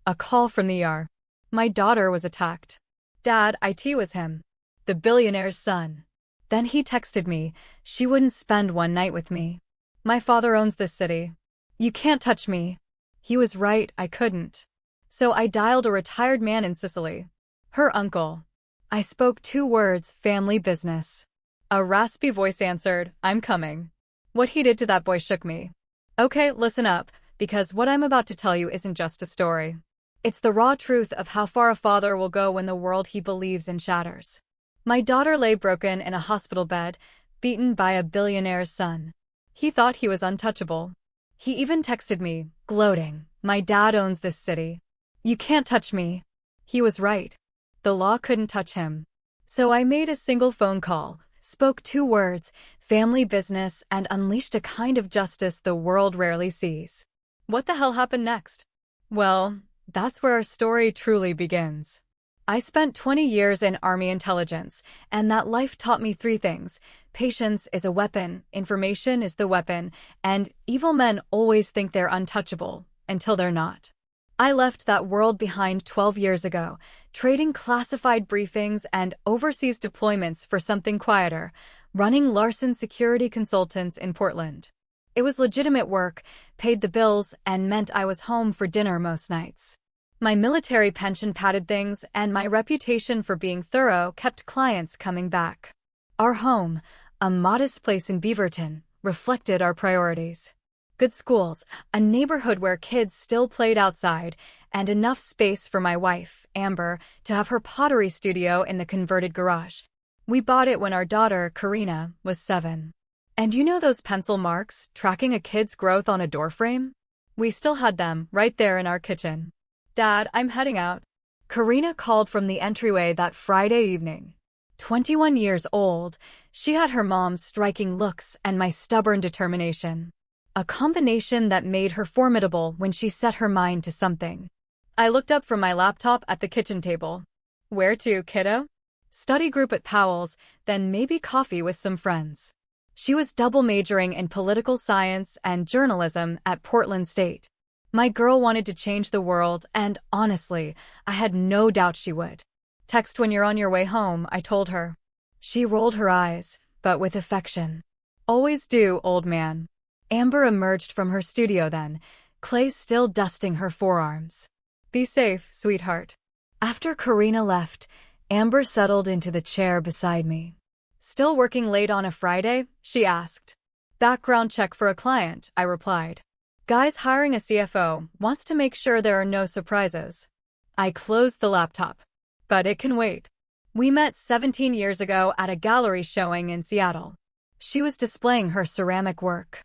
A call from the ER. My daughter was attacked. Dad, IT was him. The billionaire's son. Then he texted me, she wouldn't spend one night with me. My father owns this city. You can't touch me. He was right, I couldn't. So I dialed a retired man in Sicily. Her uncle. I spoke 2 words, family business. A raspy voice answered, I'm coming. What he did to that boy shook me. Okay, listen up, because what I'm about to tell you isn't just a story. It's the raw truth of how far a father will go when the world he believes in shatters. My daughter lay broken in a hospital bed, beaten by a billionaire's son. He thought he was untouchable. He even texted me, gloating, my dad owns this city. You can't touch me. He was right. The law couldn't touch him. So I made a single phone call, spoke 2 words, family business, and unleashed a kind of justice the world rarely sees. What the hell happened next? Well, that's where our story truly begins. I spent 20 years in Army intelligence, and that life taught me 3 things. Patience is a weapon, information is the weapon, and evil men always think they're untouchable, until they're not. I left that world behind 12 years ago, trading classified briefings and overseas deployments for something quieter, running Larson Security Consultants in Portland. It was legitimate work, paid the bills, and meant I was home for dinner most nights. My military pension padded things, and my reputation for being thorough kept clients coming back. Our home, a modest place in Beaverton, reflected our priorities. Good schools, a neighborhood where kids still played outside, and enough space for my wife, Amber, to have her pottery studio in the converted garage. We bought it when our daughter, Karina, was 7. And you know those pencil marks tracking a kid's growth on a doorframe? We still had them right there in our kitchen. Dad, I'm heading out. Karina called from the entryway that Friday evening. 21 years old, she had her mom's striking looks and my stubborn determination. A combination that made her formidable when she set her mind to something. I looked up from my laptop at the kitchen table. Where to, kiddo? Study group at Powell's, then maybe coffee with some friends. She was double majoring in political science and journalism at Portland State. My girl wanted to change the world, and honestly, I had no doubt she would. Text when you're on your way home, I told her. She rolled her eyes, but with affection. Always do, old man. Amber emerged from her studio then, clay still dusting her forearms. Be safe, sweetheart. After Karina left, Amber settled into the chair beside me. Still working late on a Friday? She asked. Background check for a client, I replied. Guy's hiring a CFO, wants to make sure there are no surprises. I closed the laptop. But it can wait. We met 17 years ago at a gallery showing in Seattle. She was displaying her ceramic work.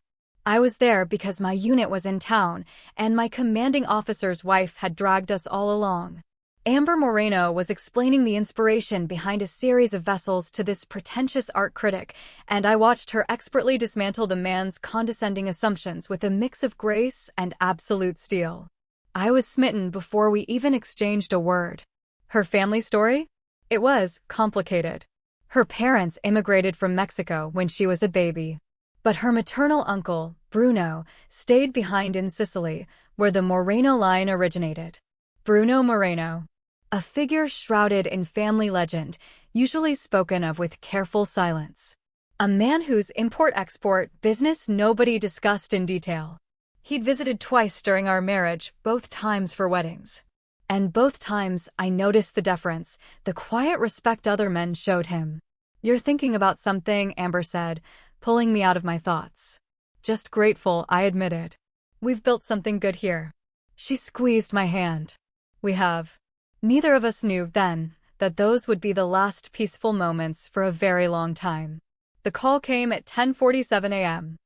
I was there because my unit was in town, and my commanding officer's wife had dragged us all along. Amber Moreno was explaining the inspiration behind a series of vessels to this pretentious art critic, and I watched her expertly dismantle the man's condescending assumptions with a mix of grace and absolute steel. I was smitten before we even exchanged a word. Her family story? It was complicated. Her parents immigrated from Mexico when she was a baby. But her maternal uncle, Bruno, stayed behind in Sicily, where the Moreno line originated. Bruno Moreno. A figure shrouded in family legend, usually spoken of with careful silence. A man whose import-export business nobody discussed in detail. He'd visited twice during our marriage, both times for weddings. And both times I noticed the deference, the quiet respect other men showed him. You're thinking about something, Amber said, pulling me out of my thoughts. Just grateful, I admitted. We've built something good here. She squeezed my hand. We have. Neither of us knew then that those would be the last peaceful moments for a very long time. The call came at 10:47 a.m.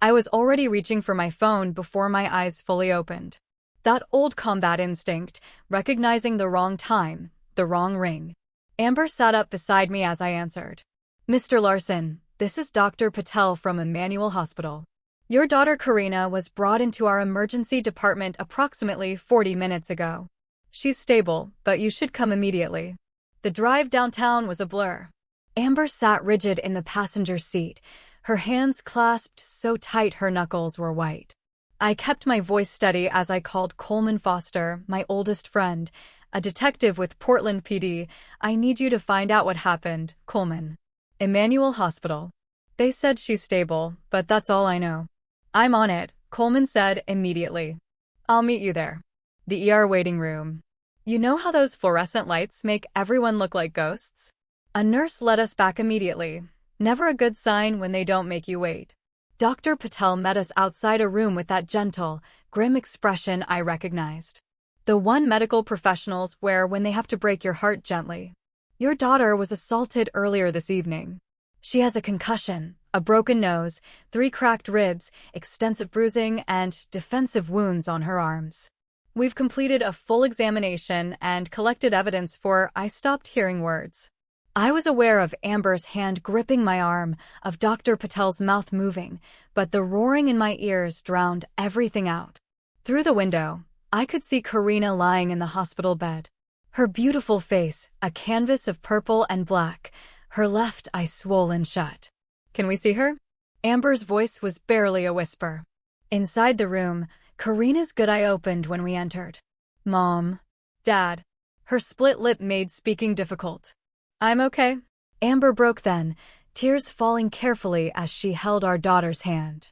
I was already reaching for my phone before my eyes fully opened. That old combat instinct, recognizing the wrong time, the wrong ring. Amber sat up beside me as I answered. Mr. Larson, this is Dr. Patel from Emmanuel Hospital. Your daughter Karina was brought into our emergency department approximately 40 minutes ago. She's stable, but you should come immediately. The drive downtown was a blur. Amber sat rigid in the passenger seat, her hands clasped so tight her knuckles were white. I kept my voice steady as I called Coleman Foster, my oldest friend, a detective with Portland PD. I need you to find out what happened, Coleman. Emmanuel Hospital. They said she's stable, but that's all I know. I'm on it, Coleman said immediately. I'll meet you there. The ER waiting room. You know how those fluorescent lights make everyone look like ghosts? A nurse led us back immediately. Never a good sign when they don't make you wait. Dr. Patel met us outside a room with that gentle, grim expression I recognized. The one medical professionals wear when they have to break your heart gently. Your daughter was assaulted earlier this evening. She has a concussion, a broken nose, 3 cracked ribs, extensive bruising, and defensive wounds on her arms. We've completed a full examination and collected evidence for I stopped hearing words. I was aware of Amber's hand gripping my arm, of Dr. Patel's mouth moving, but the roaring in my ears drowned everything out. Through the window, I could see Karina lying in the hospital bed. Her beautiful face, a canvas of purple and black, her left eye swollen shut. Can we see her? Amber's voice was barely a whisper. Inside the room, Karina's good eye opened when we entered. Mom. Dad. Her split lip made speaking difficult. I'm okay. Amber broke then, tears falling carefully as she held our daughter's hand.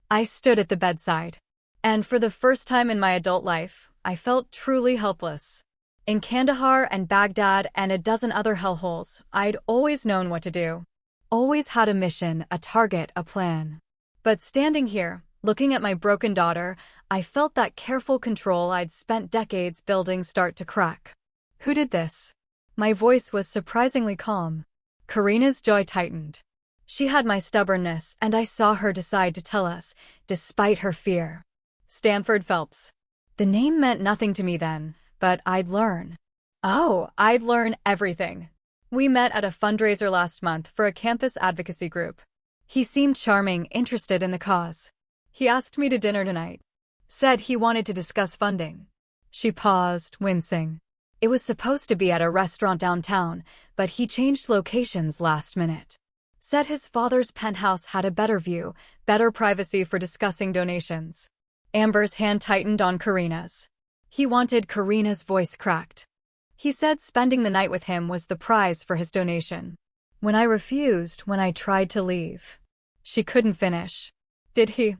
I stood at the bedside. And for the first time in my adult life, I felt truly helpless. In Kandahar and Baghdad and a dozen other hellholes, I'd always known what to do. Always had a mission, a target, a plan. But standing here, looking at my broken daughter, I felt that careful control I'd spent decades building start to crack. Who did this? My voice was surprisingly calm. Karina's jaw tightened. She had my stubbornness, and I saw her decide to tell us, despite her fear. Stanford Phelps. The name meant nothing to me then, but I'd learn. Oh, I'd learn everything. We met at a fundraiser last month for a campus advocacy group. He seemed charming, interested in the cause. He asked me to dinner tonight. Said he wanted to discuss funding. She paused, wincing. It was supposed to be at a restaurant downtown, but he changed locations last minute. Said his father's penthouse had a better view, better privacy for discussing donations. Amber's hand tightened on Karina's. He wanted Karina's voice cracked. He said spending the night with him was the prize for his donation. When I refused, when I tried to leave. She couldn't finish. Did he?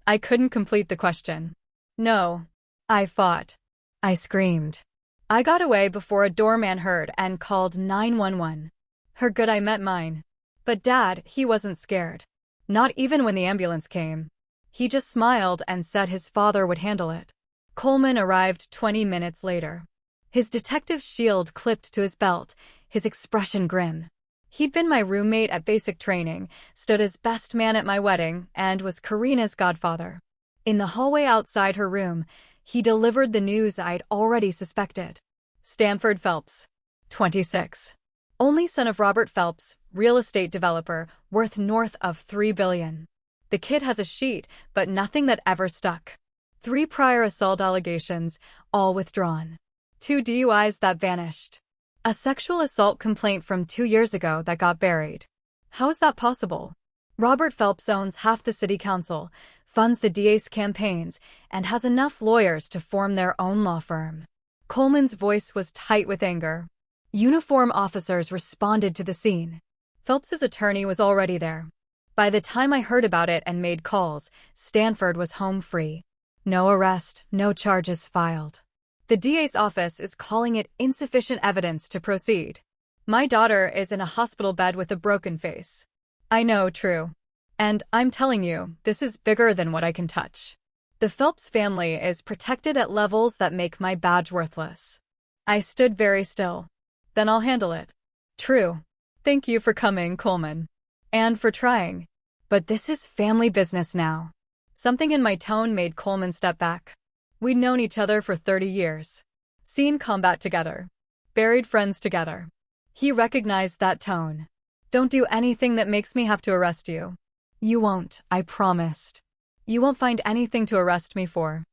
I couldn't complete the question. No. I fought. I screamed. I got away before a doorman heard and called 911. Her good eye met mine. But Dad, he wasn't scared. Not even when the ambulance came. He just smiled and said his father would handle it. Coleman arrived 20 minutes later. His detective shield clipped to his belt, his expression grim. He'd been my roommate at basic training, stood as best man at my wedding, and was Karina's godfather. In the hallway outside her room, he delivered the news I'd already suspected. Stanford Phelps, 26. Only son of Robert Phelps, real estate developer, worth north of $3 billion. The kid has a sheet, but nothing that ever stuck. 3 prior assault allegations, all withdrawn. 2 DUIs that vanished. A sexual assault complaint from 2 years ago that got buried. How is that possible? Robert Phelps owns half the city council, funds the DA's campaigns, and has enough lawyers to form their own law firm. Coleman's voice was tight with anger. Uniform officers responded to the scene. Phelps's attorney was already there. By the time I heard about it and made calls, Stanford was home free. No arrest, no charges filed. The DA's office is calling it insufficient evidence to proceed. My daughter is in a hospital bed with a broken face. I know, true. And I'm telling you, this is bigger than what I can touch. The Phelps family is protected at levels that make my badge worthless. I stood very still. Then I'll handle it. True. Thank you for coming, Coleman. And for trying. But this is family business now. Something in my tone made Coleman step back. We'd known each other for 30 years. Seen combat together. Buried friends together. He recognized that tone. Don't do anything that makes me have to arrest you. You won't, I promised. You won't find anything to arrest me for.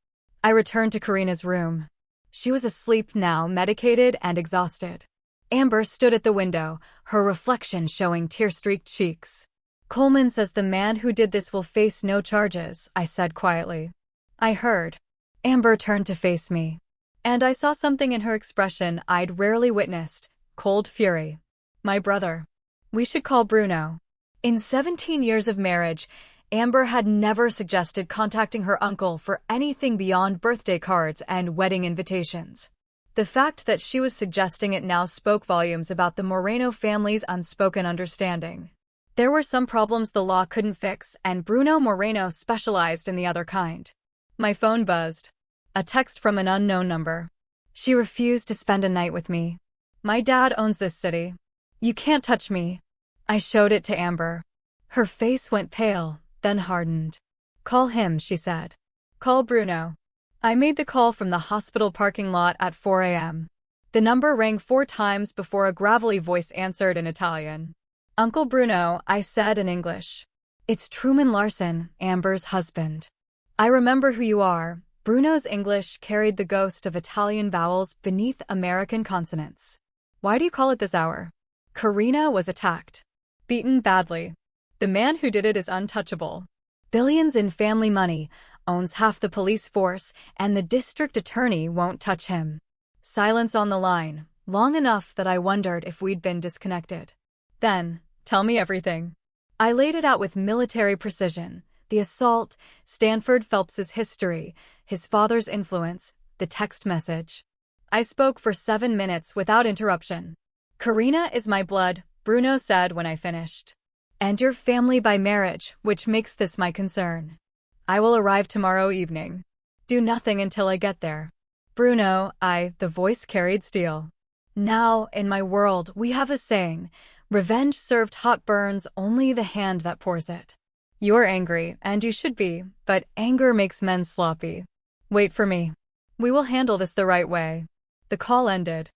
I returned to Karina's room. She was asleep now, medicated and exhausted. Amber stood at the window, her reflection showing tear-streaked cheeks. Coleman says the man who did this will face no charges, I said quietly. I heard. Amber turned to face me. And I saw something in her expression I'd rarely witnessed, cold fury. My brother. We should call Bruno. In 17 years of marriage, Amber had never suggested contacting her uncle for anything beyond birthday cards and wedding invitations. The fact that she was suggesting it now spoke volumes about the Moreno family's unspoken understanding. There were some problems the law couldn't fix, and Bruno Moreno specialized in the other kind. My phone buzzed. A text from an unknown number. She refused to spend a night with me. My dad owns this city. You can't touch me. I showed it to Amber. Her face went pale, then hardened. Call him, she said. Call Bruno. I made the call from the hospital parking lot at 4 a.m. The number rang 4 times before a gravelly voice answered in Italian. Uncle Bruno, I said in English. It's Truman Larson, Amber's husband. I remember who you are. Bruno's English carried the ghost of Italian vowels beneath American consonants. Why do you call it this hour? Karina was attacked. Beaten badly. The man who did it is untouchable. Billions in family money, owns half the police force, and the district attorney won't touch him. Silence on the line, long enough that I wondered if we'd been disconnected. Then, tell me everything. I laid it out with military precision. The assault, Stanford Phelps's history, his father's influence, the text message. I spoke for 7 minutes without interruption. Karina is my blood, Bruno said when I finished. And your family by marriage, which makes this my concern. I will arrive tomorrow evening. Do nothing until I get there. Bruno, the voice carried steel. Now, in my world, we have a saying, revenge served hot burns only the hand that pours it. You're angry, and you should be, but anger makes men sloppy. Wait for me. We will handle this the right way. The call ended.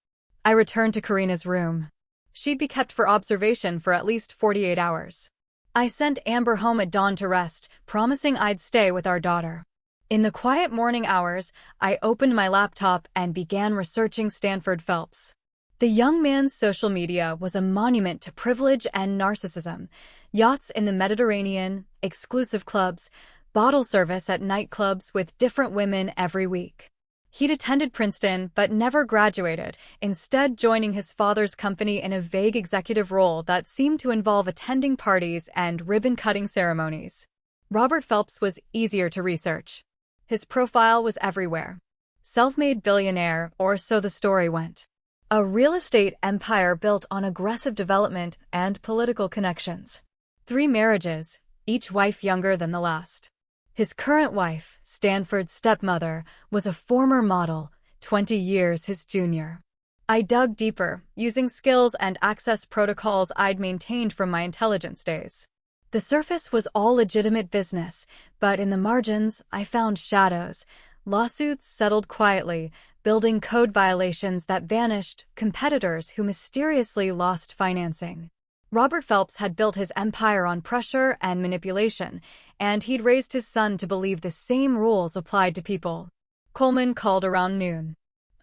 I returned to Karina's room. She'd be kept for observation for at least 48 hours. I sent Amber home at dawn to rest, promising I'd stay with our daughter. In the quiet morning hours, I opened my laptop and began researching Stanford Phelps. The young man's social media was a monument to privilege and narcissism. Yachts in the Mediterranean, exclusive clubs, bottle service at nightclubs with different women every week. He'd attended Princeton but never graduated, instead joining his father's company in a vague executive role that seemed to involve attending parties and ribbon-cutting ceremonies. Robert Phelps was easier to research. His profile was everywhere. Self-made billionaire, or so the story went. A real estate empire built on aggressive development and political connections. 3 marriages, each wife younger than the last. His current wife, Stanford's stepmother, was a former model, 20 years his junior. I dug deeper, using skills and access protocols I'd maintained from my intelligence days. The surface was all legitimate business, but in the margins, I found shadows. Lawsuits settled quietly, building code violations that vanished, competitors who mysteriously lost financing. Robert Phelps had built his empire on pressure and manipulation, and he'd raised his son to believe the same rules applied to people. Coleman called around noon.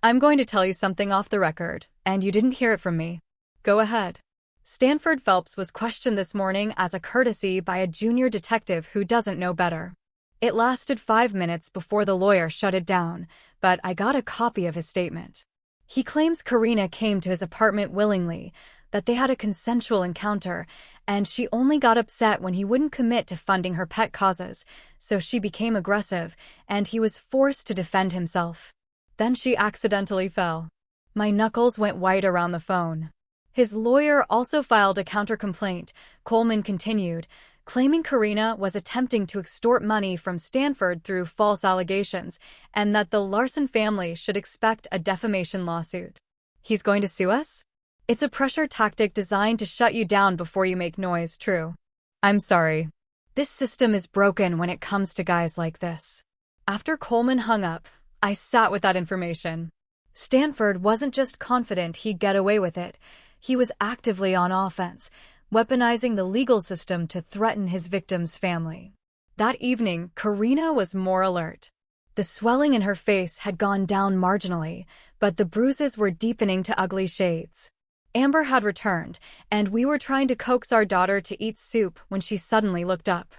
I'm going to tell you something off the record, and you didn't hear it from me. Go ahead. Stanford Phelps was questioned this morning as a courtesy by a junior detective who doesn't know better. It lasted 5 minutes before the lawyer shut it down, but I got a copy of his statement. He claims Karina came to his apartment willingly, that they had a consensual encounter, and she only got upset when he wouldn't commit to funding her pet causes, so she became aggressive, and he was forced to defend himself. Then she accidentally fell. My knuckles went white around the phone. His lawyer also filed a counter-complaint, Coleman continued, claiming Karina was attempting to extort money from Stanford through false allegations, and that the Larson family should expect a defamation lawsuit. He's going to sue us? It's a pressure tactic designed to shut you down before you make noise, true. I'm sorry. This system is broken when it comes to guys like this. After Coleman hung up, I sat with that information. Stanford wasn't just confident he'd get away with it. He was actively on offense, weaponizing the legal system to threaten his victim's family. That evening, Karina was more alert. The swelling in her face had gone down marginally, but the bruises were deepening to ugly shades. Amber had returned, and we were trying to coax our daughter to eat soup when she suddenly looked up.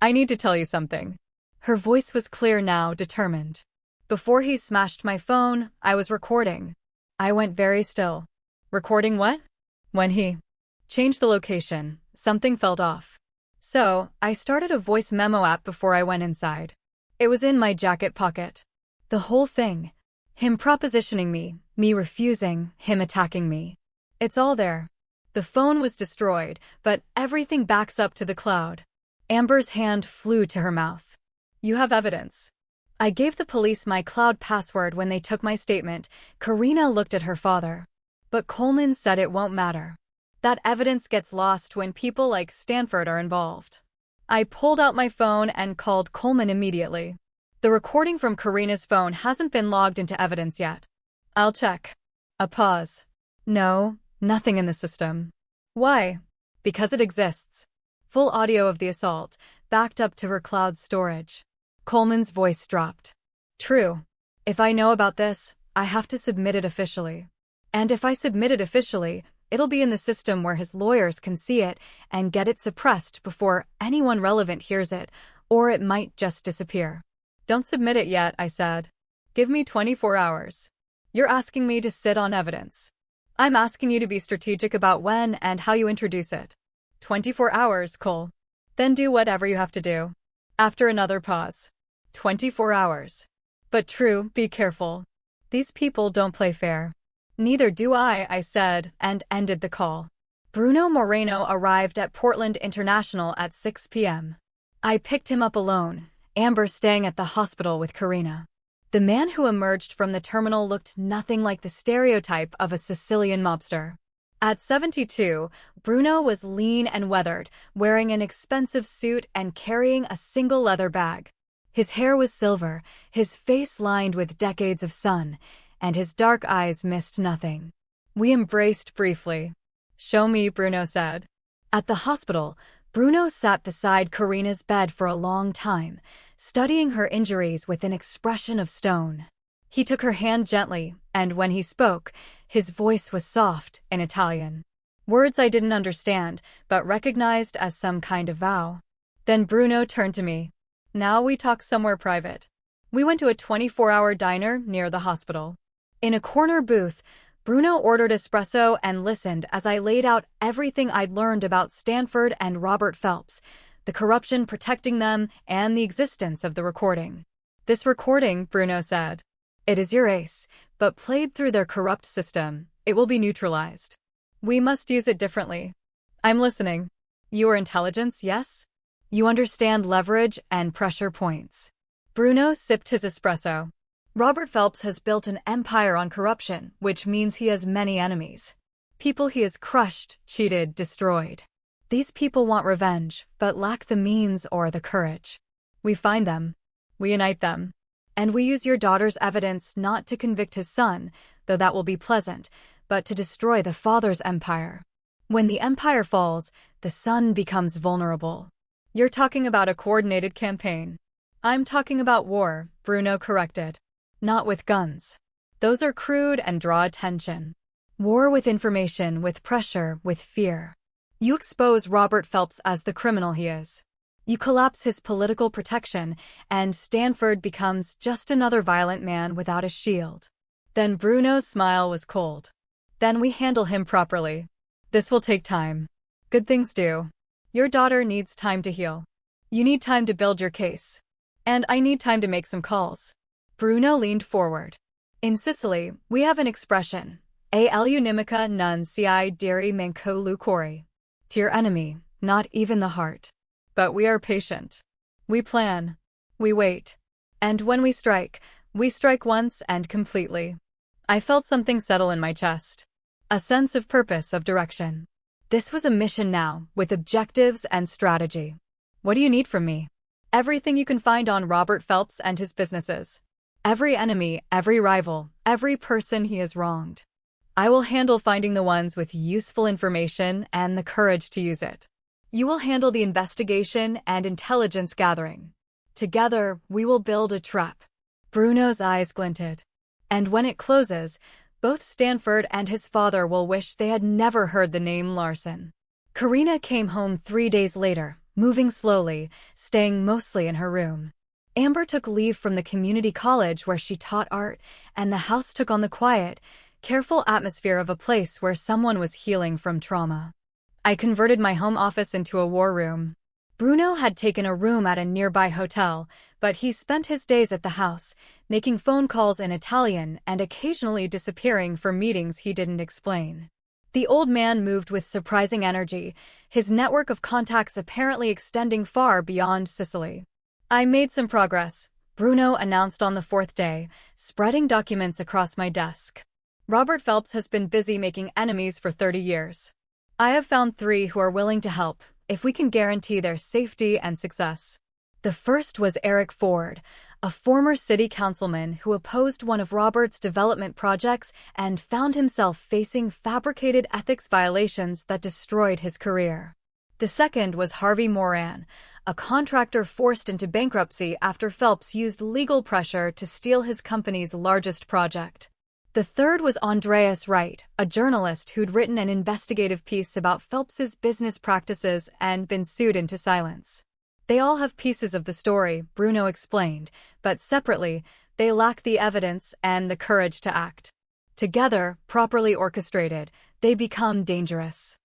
I need to tell you something. Her voice was clear now, determined. Before he smashed my phone, I was recording. I went very still. Recording what? When he changed the location, something felt off. So, I started a voice memo app before I went inside. It was in my jacket pocket. The whole thing. Him propositioning me refusing, him attacking me. It's all there. The phone was destroyed, but everything backs up to the cloud. Amber's hand flew to her mouth. You have evidence. I gave the police my cloud password when they took my statement. Karina looked at her father. But Coleman said it won't matter. That evidence gets lost when people like Stanford are involved. I pulled out my phone and called Coleman immediately. The recording from Karina's phone hasn't been logged into evidence yet. I'll check. A pause. No, nothing in the system. Why? Because it exists. Full audio of the assault, backed up to her cloud storage. Coleman's voice dropped. True. If I know about this, I have to submit it officially. And if I submit it officially, it'll be in the system where his lawyers can see it and get it suppressed before anyone relevant hears it, or it might just disappear. Don't submit it yet, I said. Give me 24 hours. You're asking me to sit on evidence. I'm asking you to be strategic about when and how you introduce it. 24 hours, Cole. Then do whatever you have to do. After another pause. 24 hours. But true, be careful. These people don't play fair. Neither do I said, and ended the call. Bruno Moreno arrived at Portland International at 6 p.m. I picked him up alone, Amber staying at the hospital with Karina. The man who emerged from the terminal looked nothing like the stereotype of a Sicilian mobster. At 72, Bruno was lean and weathered, wearing an expensive suit and carrying a single leather bag. His hair was silver, his face lined with decades of sun, and his dark eyes missed nothing. We embraced briefly. Show me, Bruno said. At the hospital, Bruno sat beside Karina's bed for a long time, studying her injuries with an expression of stone. He took her hand gently, and when he spoke, his voice was soft in Italian. Words I didn't understand, but recognized as some kind of vow. Then Bruno turned to me. Now we talk somewhere private. We went to a 24-hour diner near the hospital. In a corner booth, Bruno ordered espresso and listened as I laid out everything I'd learned about Stanford and Robert Phelps, the corruption protecting them, and the existence of the recording. This recording, Bruno said. It is your ace, but played through their corrupt system, it will be neutralized. We must use it differently. I'm listening. You are intelligence, yes? You understand leverage and pressure points. Bruno sipped his espresso. Robert Phelps has built an empire on corruption, which means he has many enemies. People he has crushed, cheated, destroyed. These people want revenge, but lack the means or the courage. We find them. We unite them. And we use your daughter's evidence not to convict his son, though that will be pleasant, but to destroy the father's empire. When the empire falls, the son becomes vulnerable. You're talking about a coordinated campaign. I'm talking about war, Bruno corrected. Not with guns. Those are crude and draw attention. War with information, with pressure, with fear. You expose Robert Phelps as the criminal he is. You collapse his political protection, and Stanford becomes just another violent man without a shield. Then Bruno's smile was cold. Then we handle him properly. This will take time. Good things do. Your daughter needs time to heal. You need time to build your case. And I need time to make some calls. Bruno leaned forward. In Sicily, we have an expression. Alu nimica non ci diri manco lucori. To your enemy, not even the heart. But we are patient. We plan. We wait. And when we strike once and completely. I felt something settle in my chest. A sense of purpose, of direction. This was a mission now, with objectives and strategy. What do you need from me? Everything you can find on Robert Phelps and his businesses. Every enemy, every rival, every person he has wronged. I will handle finding the ones with useful information and the courage to use it. You will handle the investigation and intelligence gathering. Together, we will build a trap. Bruno's eyes glinted. And when it closes, both Stanford and his father will wish they had never heard the name Larson. Karina came home 3 days later, moving slowly, staying mostly in her room. Amber took leave from the community college where she taught art, and the house took on the quiet, careful atmosphere of a place where someone was healing from trauma. I converted my home office into a war room. Bruno had taken a room at a nearby hotel, but he spent his days at the house, making phone calls in Italian and occasionally disappearing for meetings he didn't explain. The old man moved with surprising energy, his network of contacts apparently extending far beyond Sicily. I made some progress, Bruno announced on the fourth day, spreading documents across my desk. Robert Phelps has been busy making enemies for 30 years. I have found 3 who are willing to help, if we can guarantee their safety and success. The first was Eric Ford, a former city councilman who opposed one of Robert's development projects and found himself facing fabricated ethics violations that destroyed his career. The second was Harvey Moran, a contractor forced into bankruptcy after Phelps used legal pressure to steal his company's largest project. The third was Andreas Wright, a journalist who'd written an investigative piece about Phelps's business practices and been sued into silence. They all have pieces of the story, Bruno explained, but separately, they lack the evidence and the courage to act. Together, properly orchestrated, they become dangerous.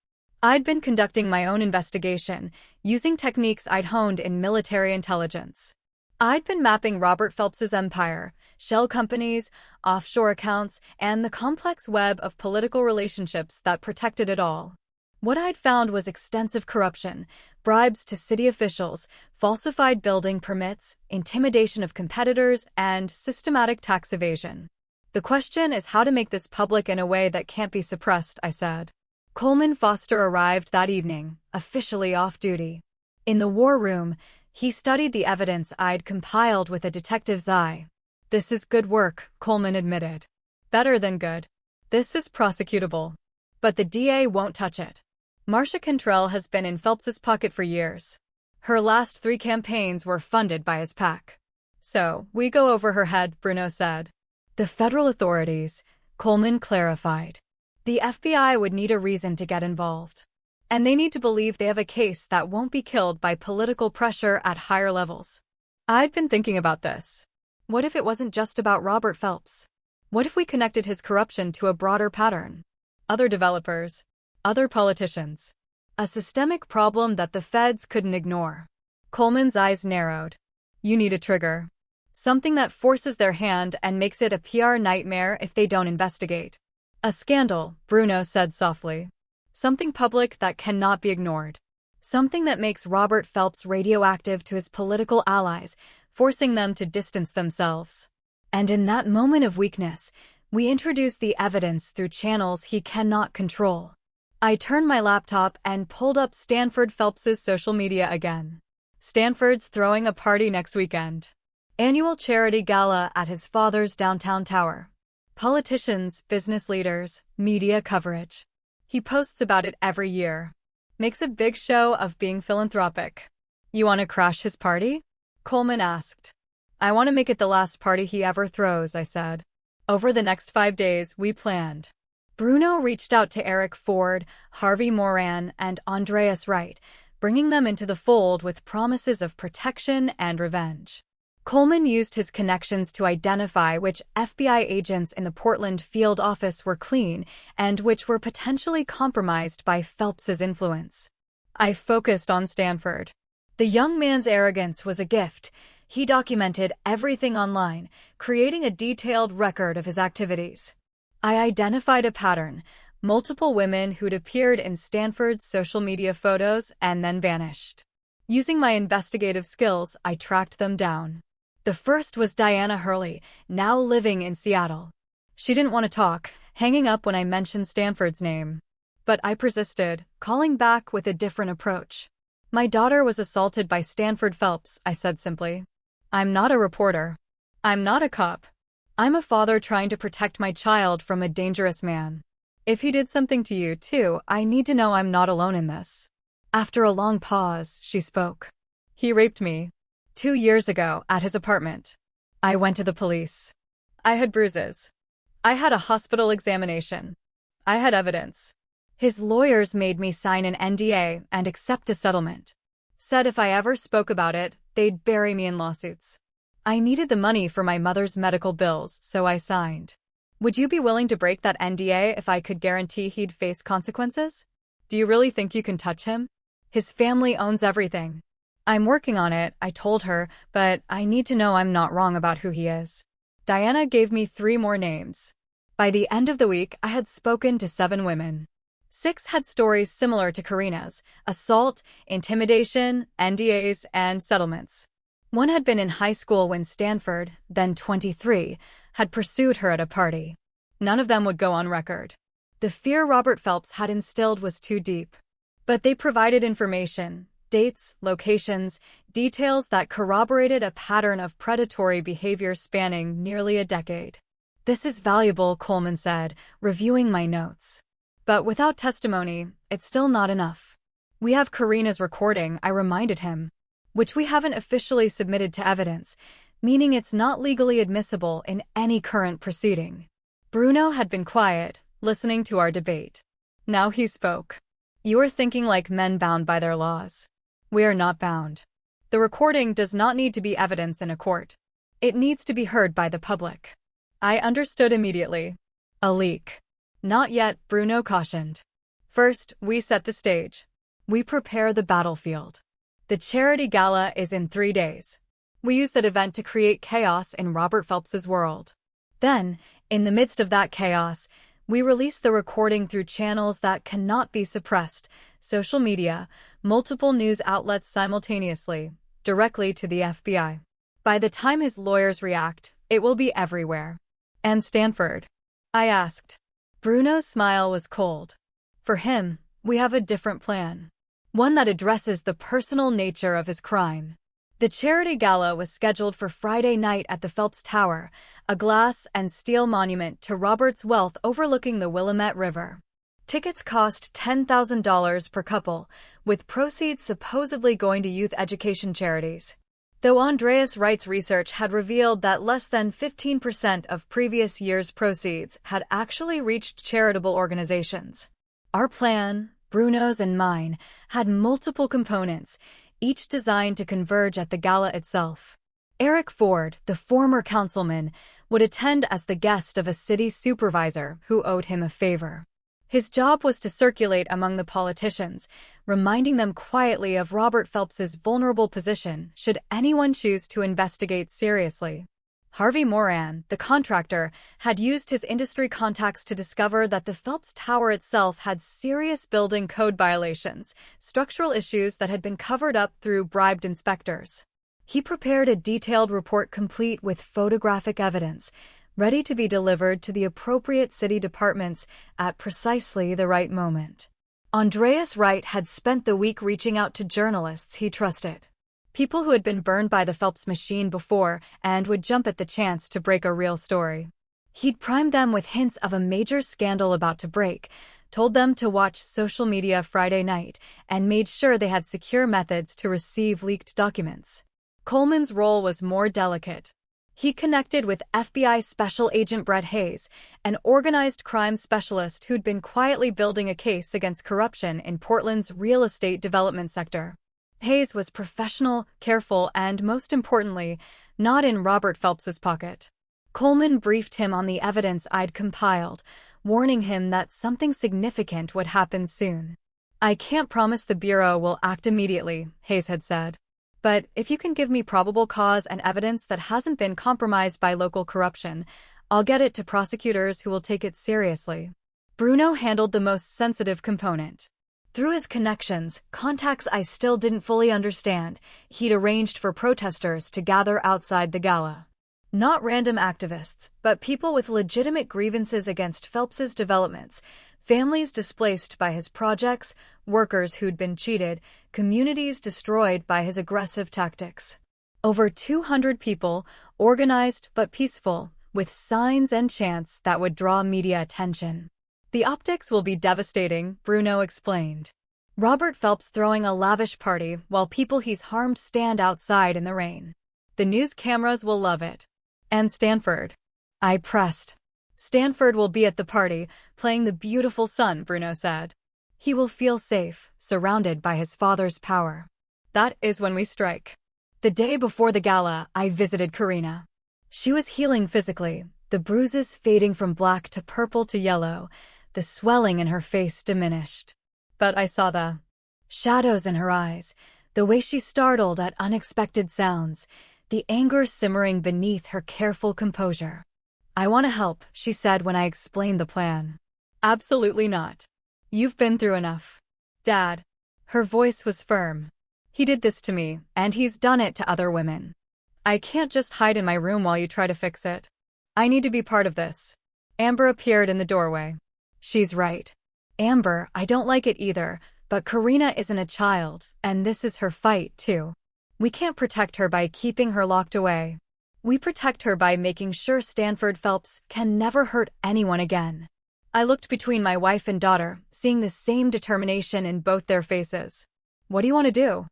I'd been conducting my own investigation, using techniques I'd honed in military intelligence. I'd been mapping Robert Phelps's empire, shell companies, offshore accounts, and the complex web of political relationships that protected it all. What I'd found was extensive corruption, bribes to city officials, falsified building permits, intimidation of competitors, and systematic tax evasion. The question is how to make this public in a way that can't be suppressed, I said. Coleman Foster arrived that evening, officially off duty. In the war room, he studied the evidence I'd compiled with a detective's eye. This is good work, Coleman admitted. Better than good. This is prosecutable. But the DA won't touch it. Marcia Cantrell has been in Phelps's pocket for years. Her last 3 campaigns were funded by his PAC. So, we go over her head, Bruno said. The federal authorities, Coleman clarified. The FBI would need a reason to get involved. And they need to believe they have a case that won't be killed by political pressure at higher levels. I'd been thinking about this. What if it wasn't just about Robert Phelps? What if we connected his corruption to a broader pattern? Other developers, other politicians. A systemic problem that the feds couldn't ignore. Coleman's eyes narrowed. You need a trigger. Something that forces their hand and makes it a PR nightmare if they don't investigate. A scandal, Bruno said softly. Something public that cannot be ignored. Something that makes Robert Phelps radioactive to his political allies, forcing them to distance themselves. And in that moment of weakness, we introduce the evidence through channels he cannot control. I turned my laptop and pulled up Stanford Phelps's social media again. Stanford's throwing a party next weekend. Annual charity gala at his father's downtown tower. Politicians, business leaders, media coverage. He posts about it every year. Makes a big show of being philanthropic. You want to crash his party? Coleman asked. I want to make it the last party he ever throws, I said. Over the next 5 days, we planned. Bruno reached out to Eric Ford, Harvey Moran, and Andreas Wright, bringing them into the fold with promises of protection and revenge. Coleman used his connections to identify which FBI agents in the Portland field office were clean and which were potentially compromised by Phelps's influence. I focused on Stanford. The young man's arrogance was a gift. He documented everything online, creating a detailed record of his activities. I identified a pattern, multiple women who'd appeared in Stanford's social media photos and then vanished. Using my investigative skills, I tracked them down. The first was Diana Hurley, now living in Seattle. She didn't want to talk, hanging up when I mentioned Stanford's name. But I persisted, calling back with a different approach. My daughter was assaulted by Stanford Phelps, I said simply. I'm not a reporter. I'm not a cop. I'm a father trying to protect my child from a dangerous man. If he did something to you, too, I need to know I'm not alone in this. After a long pause, she spoke. He raped me. 2 years ago, at his apartment. I went to the police. I had bruises. I had a hospital examination. I had evidence. His lawyers made me sign an NDA and accept a settlement. Said if I ever spoke about it, they'd bury me in lawsuits. I needed the money for my mother's medical bills, so I signed. Would you be willing to break that NDA if I could guarantee he'd face consequences? Do you really think you can touch him? His family owns everything. I'm working on it, I told her, but I need to know I'm not wrong about who he is. Diana gave me 3 more names. By the end of the week, I had spoken to 7 women. 6 had stories similar to Karina's: assault, intimidation, NDAs, and settlements. One had been in high school when Stanford, then 23, had pursued her at a party. None of them would go on record. The fear Robert Phelps had instilled was too deep. But they provided information, dates, locations, details that corroborated a pattern of predatory behavior spanning nearly a decade. "This is valuable," Coleman said, reviewing my notes. "But without testimony, it's still not enough. We have Karina's recording," I reminded him, "which we haven't officially submitted to evidence, meaning it's not legally admissible in any current proceeding." Bruno had been quiet, listening to our debate. Now he spoke. "You are thinking like men bound by their laws. We are not bound. The recording does not need to be evidence in a court. It needs to be heard by the public." I understood immediately. A leak. "Not yet," Bruno cautioned. "First, we set the stage. We prepare the battlefield. The charity gala is in 3 days. We use that event to create chaos in Robert Phelps's world. Then, in the midst of that chaos, we release the recording through channels that cannot be suppressed: social media, multiple news outlets simultaneously, directly to the FBI. By the time his lawyers react, it will be everywhere." "And Stanford?" I asked. Bruno's smile was cold. "For him, we have a different plan. One that addresses the personal nature of his crime." The charity gala was scheduled for Friday night at the Phelps Tower, a glass and steel monument to Robert's wealth overlooking the Willamette River. Tickets cost $10,000 per couple, with proceeds supposedly going to youth education charities. Though Andreas Wright's research had revealed that less than 15% of previous year's proceeds had actually reached charitable organizations. Our plan, Bruno's and mine, had multiple components, each designed to converge at the gala itself. Eric Ford, the former councilman, would attend as the guest of a city supervisor who owed him a favor. His job was to circulate among the politicians, reminding them quietly of Robert Phelps's vulnerable position should anyone choose to investigate seriously. Harvey Moran, the contractor, had used his industry contacts to discover that the Phelps Tower itself had serious building code violations, structural issues that had been covered up through bribed inspectors. He prepared a detailed report complete with photographic evidence, ready to be delivered to the appropriate city departments at precisely the right moment. Andreas Wright had spent the week reaching out to journalists he trusted. People who had been burned by the Phelps machine before and would jump at the chance to break a real story. He'd primed them with hints of a major scandal about to break, told them to watch social media Friday night, and made sure they had secure methods to receive leaked documents. Coleman's role was more delicate. He connected with FBI Special Agent Brett Hayes, an organized crime specialist who'd been quietly building a case against corruption in Portland's real estate development sector. Hayes was professional, careful, and most importantly, not in Robert Phelps's pocket. Coleman briefed him on the evidence I'd compiled, warning him that something significant would happen soon. "I can't promise the Bureau will act immediately," Hayes had said. "But if you can give me probable cause and evidence that hasn't been compromised by local corruption, I'll get it to prosecutors who will take it seriously." Bruno handled the most sensitive component. Through his connections, contacts I still didn't fully understand, he'd arranged for protesters to gather outside the gala. Not random activists, but people with legitimate grievances against Phelps's developments, families displaced by his projects, workers who'd been cheated, communities destroyed by his aggressive tactics. Over 200 people, organized but peaceful, with signs and chants that would draw media attention. "The optics will be devastating," Bruno explained. "Robert Phelps throwing a lavish party while people he's harmed stand outside in the rain. The news cameras will love it." "And Stanford?" I pressed. "Stanford will be at the party, playing the beautiful sun," Bruno said. "He will feel safe, surrounded by his father's power. That is when we strike." The day before the gala, I visited Karina. She was healing physically, the bruises fading from black to purple to yellow, the swelling in her face diminished. But I saw the shadows in her eyes, the way she startled at unexpected sounds, the anger simmering beneath her careful composure. "I want to help," she said when I explained the plan. "Absolutely not. You've been through enough. Dad." Her voice was firm. "He did this to me, and he's done it to other women. I can't just hide in my room while you try to fix it. I need to be part of this." Amber appeared in the doorway. "She's right. Amber, I don't like it either, but Karina isn't a child, and this is her fight, too. We can't protect her by keeping her locked away. We protect her by making sure Stanford Phelps can never hurt anyone again." I looked between my wife and daughter, seeing the same determination in both their faces. "What do you want to do?"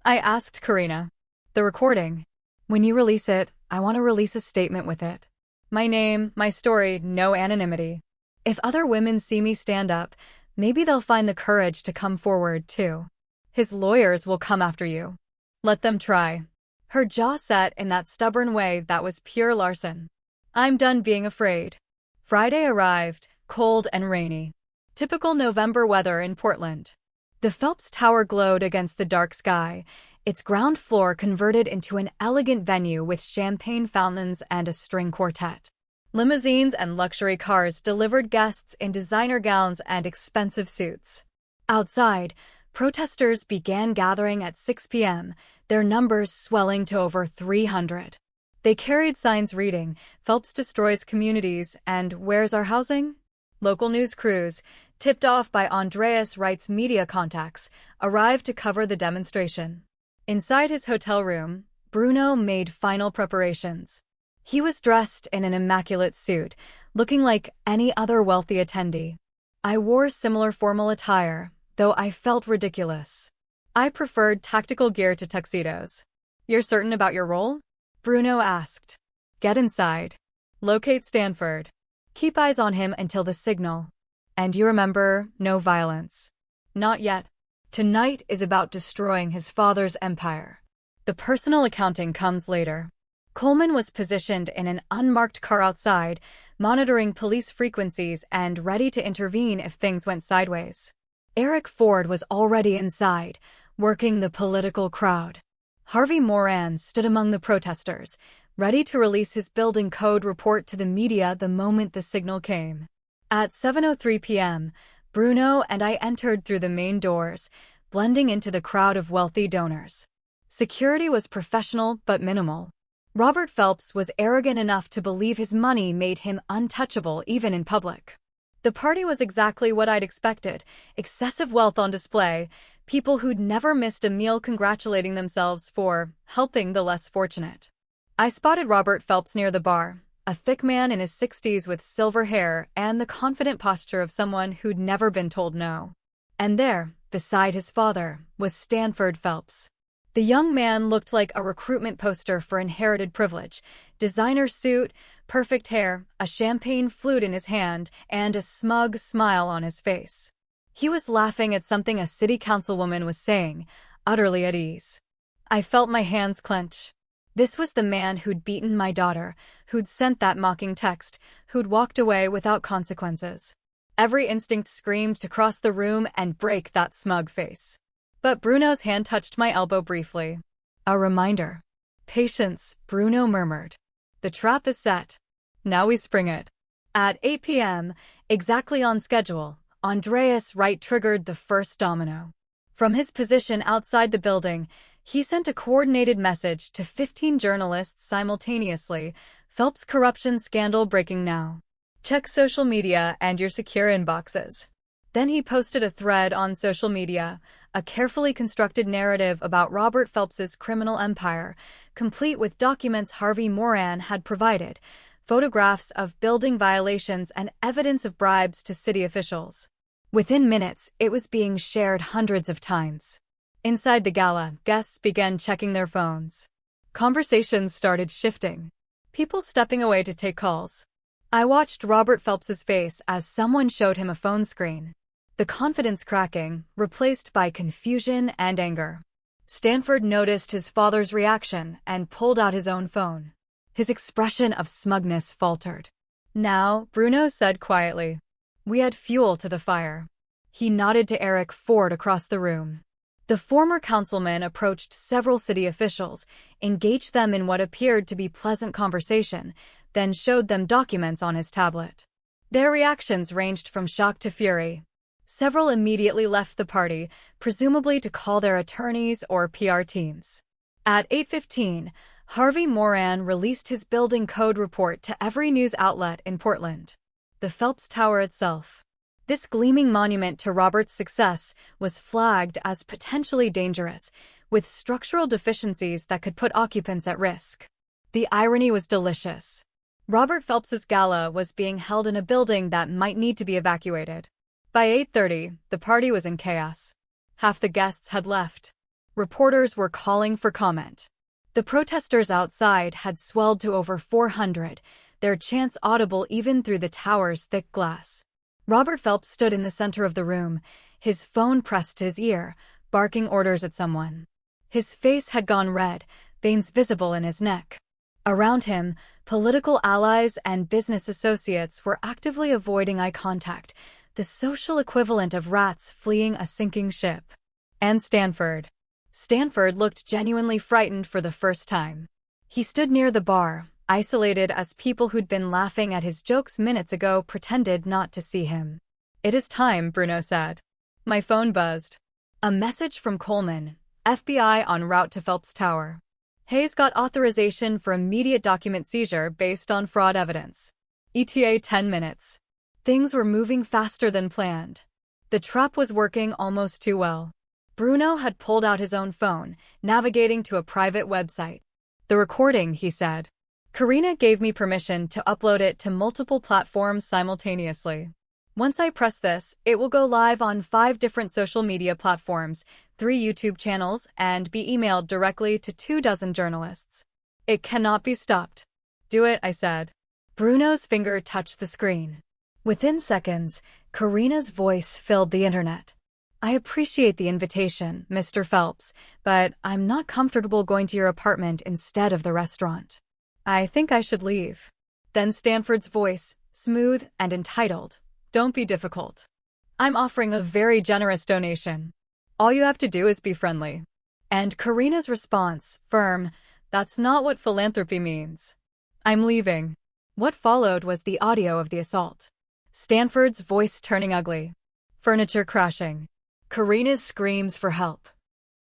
I asked Karina. "The recording. When you release it, I want to release a statement with it. My name, my story, no anonymity. If other women see me stand up, maybe they'll find the courage to come forward, too. His lawyers will come after you. Let them try." Her jaw set in that stubborn way that was pure larceny. I'm done being afraid. Friday arrived, cold and rainy. Typical November weather in Portland. The Phelps Tower glowed against the dark sky, its ground floor converted into an elegant venue with champagne fountains and a string quartet. Limousines and luxury cars delivered guests in designer gowns and expensive suits. Outside, protesters began gathering at 6 p.m., their numbers swelling to over 300. They carried signs reading, "Phelps destroys communities," and "Where's our housing?" Local news crews, tipped off by Andreas Wright's media contacts, arrived to cover the demonstration. Inside his hotel room, Bruno made final preparations. He was dressed in an immaculate suit, looking like any other wealthy attendee. I wore similar formal attire, though I felt ridiculous. I preferred tactical gear to tuxedos. "You're certain about your role?" Bruno asked. "Get inside. Locate Stanford. Keep eyes on him until the signal. And you remember, no violence." "Not yet. Tonight is about destroying his father's empire. The personal accounting comes later." Coleman was positioned in an unmarked car outside, monitoring police frequencies and ready to intervene if things went sideways. Eric Ford was already inside, working the political crowd. Harvey Moran stood among the protesters, ready to release his building code report to the media the moment the signal came. At 7:03 p.m., Bruno and I entered through the main doors, blending into the crowd of wealthy donors. Security was professional but minimal. Robert Phelps was arrogant enough to believe his money made him untouchable even in public. The party was exactly what I'd expected: excessive wealth on display, people who'd never missed a meal congratulating themselves for helping the less fortunate. I spotted Robert Phelps near the bar, a thick man in his 60s with silver hair and the confident posture of someone who'd never been told no. And there, beside his father, was Stanford Phelps. The young man looked like a recruitment poster for inherited privilege: designer suit, perfect hair, a champagne flute in his hand, and a smug smile on his face. He was laughing at something a city councilwoman was saying, utterly at ease. I felt my hands clench. This was the man who'd beaten my daughter, who'd sent that mocking text, who'd walked away without consequences. Every instinct screamed to cross the room and break that smug face. But Bruno's hand touched my elbow briefly. "A reminder." "Patience," Bruno murmured. "The trap is set. Now we spring it." At 8 p.m., exactly on schedule, Andreas Wright triggered the first domino. From his position outside the building, he sent a coordinated message to 15 journalists simultaneously: "Phelps corruption scandal breaking now. Check social media and your secure inboxes." Then he posted a thread on social media, a carefully constructed narrative about Robert Phelps's criminal empire, complete with documents Harvey Moran had provided, photographs of building violations and evidence of bribes to city officials. Within minutes, it was being shared hundreds of times. Inside the gala, guests began checking their phones. Conversations started shifting. People stepping away to take calls. I watched Robert Phelps's face as someone showed him a phone screen. The confidence cracking, replaced by confusion and anger. Stanford noticed his father's reaction and pulled out his own phone. His expression of smugness faltered. "Now," Bruno said quietly. "We add fuel to the fire." He nodded to Eric Ford across the room. The former councilman approached several city officials, engaged them in what appeared to be pleasant conversation, then showed them documents on his tablet. Their reactions ranged from shock to fury. Several immediately left the party, presumably to call their attorneys or PR teams. At 8:15, Harvey Moran released his building code report to every news outlet in Portland. The Phelps Tower itself. This gleaming monument to Robert's success was flagged as potentially dangerous, with structural deficiencies that could put occupants at risk. The irony was delicious. Robert Phelps's gala was being held in a building that might need to be evacuated. By 8:30, the party was in chaos. Half the guests had left. Reporters were calling for comment. The protesters outside had swelled to over 400, their chants audible even through the tower's thick glass. Robert Phelps stood in the center of the room, his phone pressed to his ear, barking orders at someone. His face had gone red, veins visible in his neck. Around him, political allies and business associates were actively avoiding eye contact, the social equivalent of rats fleeing a sinking ship. And Stanford. Stanford looked genuinely frightened for the first time. He stood near the bar, isolated as people who'd been laughing at his jokes minutes ago pretended not to see him. "It is time," Bruno said. My phone buzzed. A message from Coleman, FBI en route to Phelps Tower. Hayes got authorization for immediate document seizure based on fraud evidence. ETA 10 minutes. Things were moving faster than planned. The trap was working almost too well. Bruno had pulled out his own phone, navigating to a private website. "The recording," he said. "Karina gave me permission to upload it to multiple platforms simultaneously. Once I press this, it will go live on 5 different social media platforms, 3 YouTube channels, and be emailed directly to 24 journalists. It cannot be stopped." "Do it," I said. Bruno's finger touched the screen. Within seconds, Karina's voice filled the internet. "I appreciate the invitation, Mr. Phelps, but I'm not comfortable going to your apartment instead of the restaurant. I think I should leave." Then Stanford's voice, smooth and entitled. "Don't be difficult. I'm offering a very generous donation. All you have to do is be friendly." And Karina's response, firm, "That's not what philanthropy means. I'm leaving." What followed was the audio of the assault. Stanford's voice turning ugly. Furniture crashing. Karina's screams for help.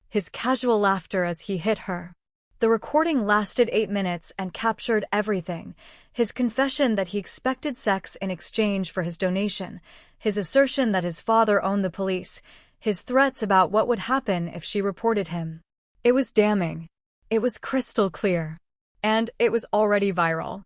His casual laughter as he hit her. The recording lasted 8 minutes and captured everything. His confession that he expected sex in exchange for his donation, his assertion that his father owned the police, his threats about what would happen if she reported him. It was damning. It was crystal clear. And it was already viral.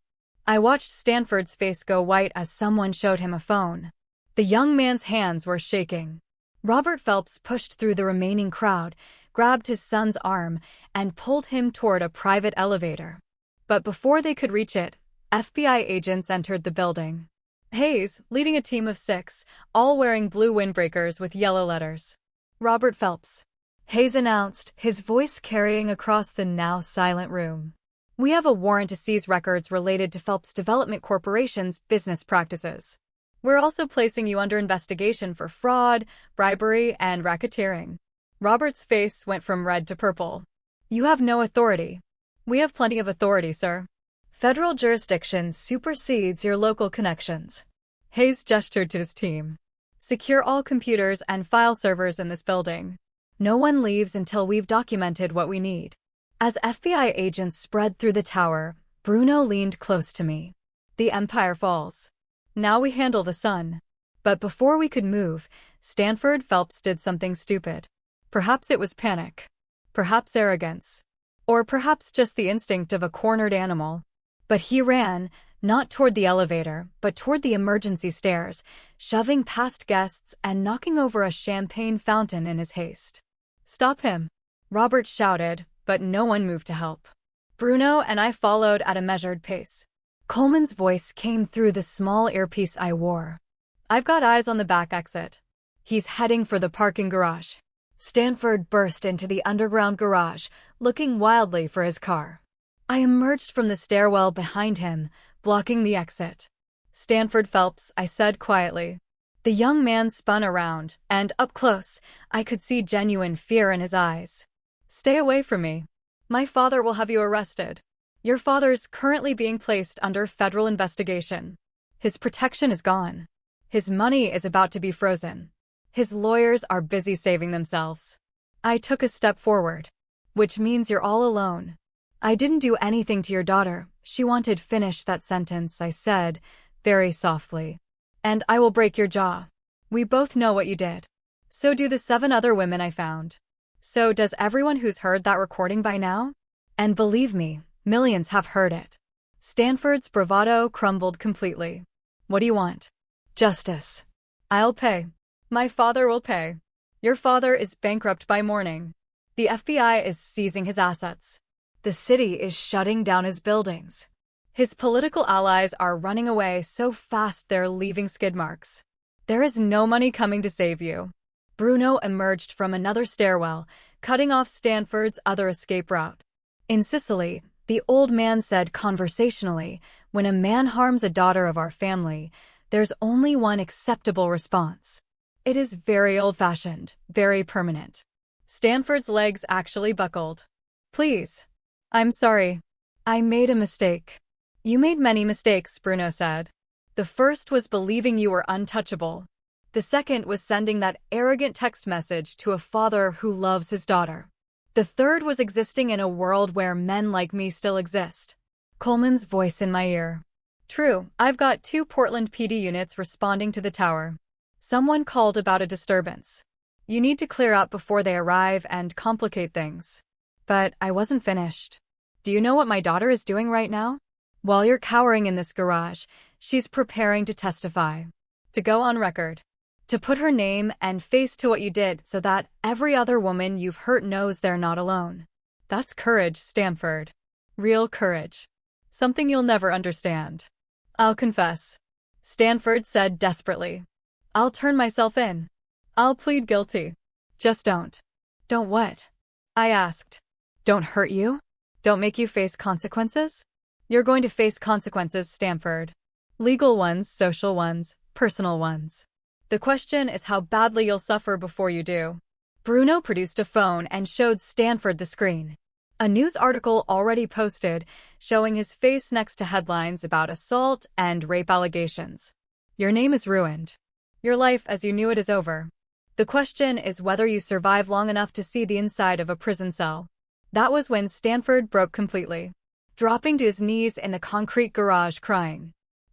I watched Stanford's face go white as someone showed him a phone. The young man's hands were shaking. Robert Phelps pushed through the remaining crowd, grabbed his son's arm, and pulled him toward a private elevator. But before they could reach it, FBI agents entered the building. Hayes, leading a team of 6, all wearing blue windbreakers with yellow letters. "Robert Phelps," Hayes announced, his voice carrying across the now silent room. "We have a warrant to seize records related to Phelps Development Corporation's business practices. We're also placing you under investigation for fraud, bribery, and racketeering." Robert's face went from red to purple. "You have no authority." "We have plenty of authority, sir. Federal jurisdiction supersedes your local connections." Hayes gestured to his team. "Secure all computers and file servers in this building. No one leaves until we've documented what we need." As FBI agents spread through the tower, Bruno leaned close to me. "The empire falls. Now we handle the sun." But before we could move, Stanford Phelps did something stupid. Perhaps it was panic. Perhaps arrogance. Or perhaps just the instinct of a cornered animal. But he ran, not toward the elevator, but toward the emergency stairs, shoving past guests and knocking over a champagne fountain in his haste. "Stop him!" Robert shouted, but no one moved to help. Bruno and I followed at a measured pace. Coleman's voice came through the small earpiece I wore. "I've got eyes on the back exit. He's heading for the parking garage." Stanford burst into the underground garage, looking wildly for his car. I emerged from the stairwell behind him, blocking the exit. "Stanford Phelps," I said quietly. The young man spun around, and up close, I could see genuine fear in his eyes. "Stay away from me. My father will have you arrested. Your father's currently being placed under federal investigation. His protection is gone. His money is about to be frozen. His lawyers are busy saving themselves." I took a step forward. "Which means you're all alone." "I didn't do anything to your daughter. She wanted." "Finish that sentence," I said, very softly. "And I will break your jaw. We both know what you did. So do the 7 other women I found. So does everyone who's heard that recording by now. And believe me, millions have heard it." Stanford's bravado crumbled completely. "What do you want?" "Justice." "I'll pay. My father will pay. Your father is bankrupt by morning. The FBI is seizing his assets. The city is shutting down his buildings. His political allies are running away so fast they're leaving skid marks. There is no money coming to save you." Bruno emerged from another stairwell, cutting off Stanford's other escape route. "In Sicily," the old man said conversationally, "when a man harms a daughter of our family, there's only one acceptable response. It is very old-fashioned, very permanent." Stanford's legs actually buckled. "Please. I'm sorry. I made a mistake." "You made many mistakes," Bruno said. "The first was believing you were untouchable. The second was sending that arrogant text message to a father who loves his daughter. The third was existing in a world where men like me still exist." Coleman's voice in my ear. "True, I've got 2 Portland PD units responding to the tower. Someone called about a disturbance. You need to clear up before they arrive and complicate things." But I wasn't finished. "Do you know what my daughter is doing right now? While you're cowering in this garage, she's preparing to testify. To go on record. To put her name and face to what you did so that every other woman you've hurt knows they're not alone. That's courage, Stanford. Real courage. Something you'll never understand." "I'll confess," Stanford said desperately. "I'll turn myself in. I'll plead guilty. Just don't." "Don't what?" I asked. "Don't hurt you? Don't make you face consequences?" "You're going to face consequences, Stanford. Legal ones, social ones, personal ones. The question is how badly you'll suffer before you do." Bruno produced a phone and showed Stanford the screen. A news article already posted, showing his face next to headlines about assault and rape allegations. "Your name is ruined. Your life as you knew it is over. The question is whether you survive long enough to see the inside of a prison cell." That was when Stanford broke completely, dropping to his knees in the concrete garage crying.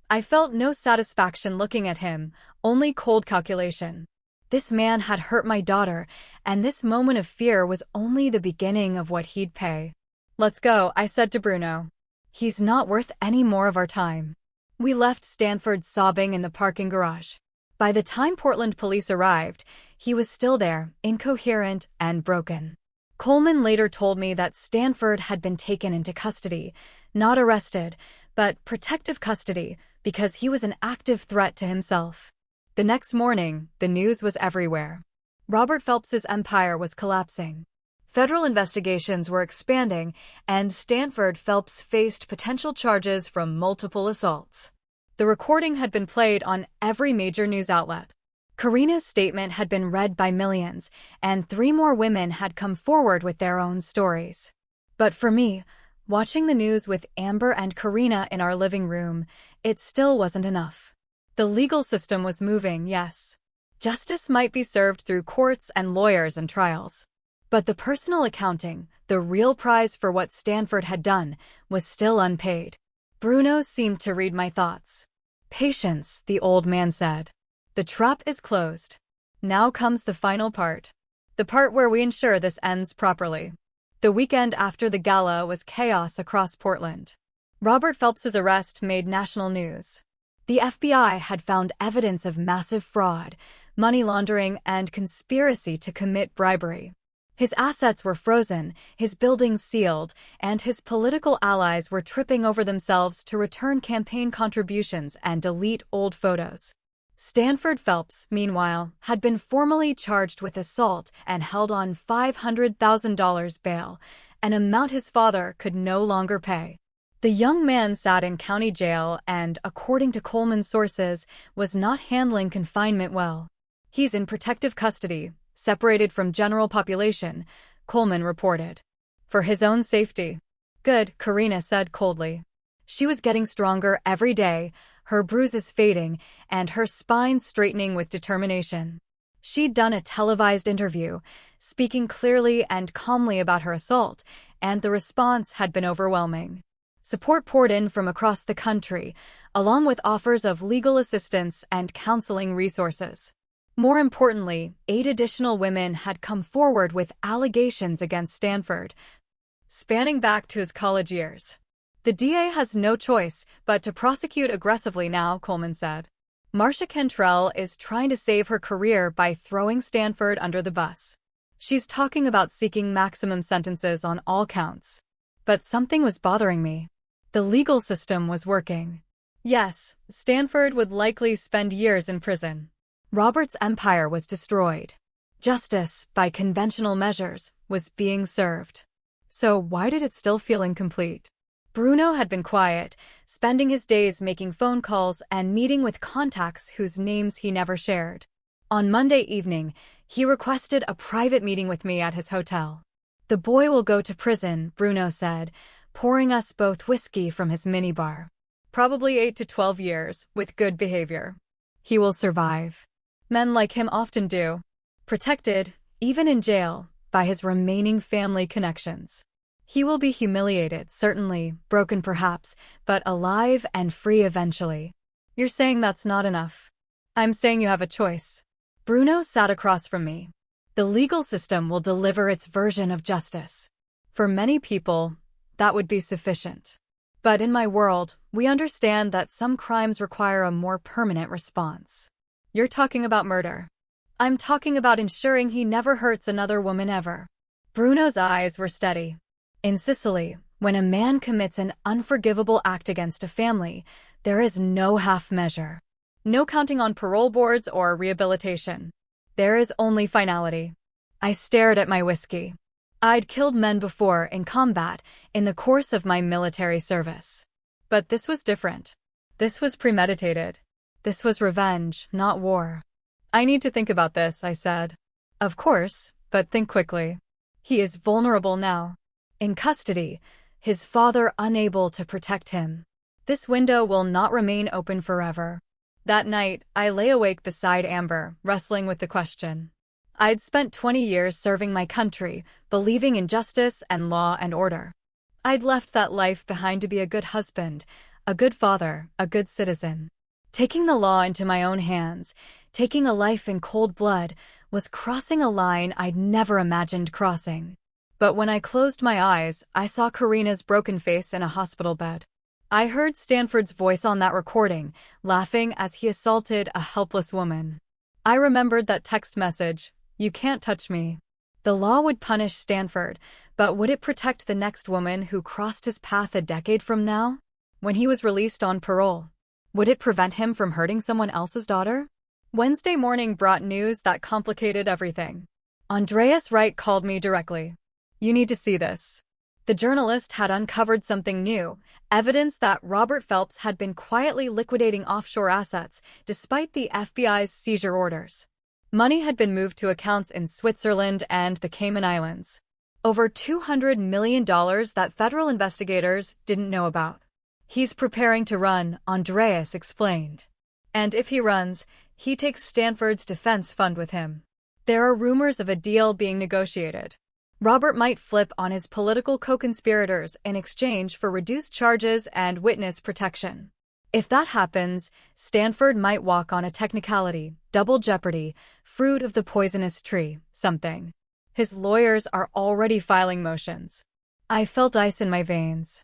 I felt no satisfaction looking at him, only cold calculation. This man had hurt my daughter, and this moment of fear was only the beginning of what he'd pay. "Let's go," I said to Bruno. "He's not worth any more of our time." We left Stanford sobbing in the parking garage. By the time Portland police arrived, he was still there, incoherent and broken. Coleman later told me that Stanford had been taken into custody, not arrested, but protective custody, because he was an active threat to himself. The next morning, the news was everywhere. Robert Phelps's empire was collapsing. Federal investigations were expanding, and Stanford Phelps faced potential charges from multiple assaults. The recording had been played on every major news outlet. Karina's statement had been read by millions, and 3 more women had come forward with their own stories. But for me, watching the news with Amber and Karina in our living room, it still wasn't enough. The legal system was moving, yes. Justice might be served through courts and lawyers and trials. But the personal accounting, the real prize for what Stanford had done, was still unpaid. Bruno seemed to read my thoughts. "Patience," the old man said. "The trap is closed. Now comes the final part. The part where we ensure this ends properly." The weekend after the gala was chaos across Portland. Robert Phelps's arrest made national news. The FBI had found evidence of massive fraud, money laundering, and conspiracy to commit bribery. His assets were frozen, his buildings sealed, and his political allies were tripping over themselves to return campaign contributions and delete old photos. Stanford Phelps, meanwhile, had been formally charged with assault and held on $500,000 bail, an amount his father could no longer pay. The young man sat in county jail and, according to Coleman's sources, was not handling confinement well. He's in protective custody, separated from general population, Coleman reported. For his own safety. Good, Karina said coldly. She was getting stronger every day, her bruises fading, and her spine straightening with determination. She'd done a televised interview, speaking clearly and calmly about her assault, and the response had been overwhelming. Support poured in from across the country, along with offers of legal assistance and counseling resources. More importantly, 8 additional women had come forward with allegations against Stanford, spanning back to his college years. The DA has no choice but to prosecute aggressively now, Coleman said. Marcia Cantrell is trying to save her career by throwing Stanford under the bus. She's talking about seeking maximum sentences on all counts. But something was bothering me. The legal system was working. Yes, Stanford would likely spend years in prison. Robert's empire was destroyed. Justice, by conventional measures, was being served. So why did it still feel incomplete? Bruno had been quiet, spending his days making phone calls and meeting with contacts whose names he never shared. On Monday evening, he requested a private meeting with me at his hotel. The boy will go to prison, Bruno said, pouring us both whiskey from his minibar. Probably 8 to 12 years, with good behavior. He will survive. Men like him often do. Protected, even in jail, by his remaining family connections. He will be humiliated, certainly, broken perhaps, but alive and free eventually. You're saying that's not enough. I'm saying you have a choice. Bruno sat across from me. The legal system will deliver its version of justice. For many people, that would be sufficient. But in my world, we understand that some crimes require a more permanent response. You're talking about murder. I'm talking about ensuring he never hurts another woman ever. Bruno's eyes were steady. In Sicily, when a man commits an unforgivable act against a family, there is no half measure. No counting on parole boards or rehabilitation. There is only finality. I stared at my whiskey. I'd killed men before in combat in the course of my military service. But this was different. This was premeditated. This was revenge, not war. I need to think about this, I said. Of course, but think quickly. He is vulnerable now. In custody, his father unable to protect him. This window will not remain open forever. That night, I lay awake beside Amber, wrestling with the question. I'd spent 20 years serving my country, believing in justice and law and order. I'd left that life behind to be a good husband, a good father, a good citizen. Taking the law into my own hands, taking a life in cold blood, was crossing a line I'd never imagined crossing. But when I closed my eyes, I saw Karina's broken face in a hospital bed. I heard Stanford's voice on that recording, laughing as he assaulted a helpless woman. I remembered that text message, "You can't touch me." The law would punish Stanford, but would it protect the next woman who crossed his path a decade from now? When he was released on parole, would it prevent him from hurting someone else's daughter? Wednesday morning brought news that complicated everything. Andreas Wright called me directly. You need to see this. The journalist had uncovered something new, evidence that Robert Phelps had been quietly liquidating offshore assets despite the FBI's seizure orders. Money had been moved to accounts in Switzerland and the Cayman Islands. Over $200 million that federal investigators didn't know about. He's preparing to run, Andreas explained. And if he runs, he takes Stanford's defense fund with him. There are rumors of a deal being negotiated. Robert might flip on his political co-conspirators in exchange for reduced charges and witness protection. If that happens, Stanford might walk on a technicality, double jeopardy, fruit of the poisonous tree, something. His lawyers are already filing motions. I felt ice in my veins.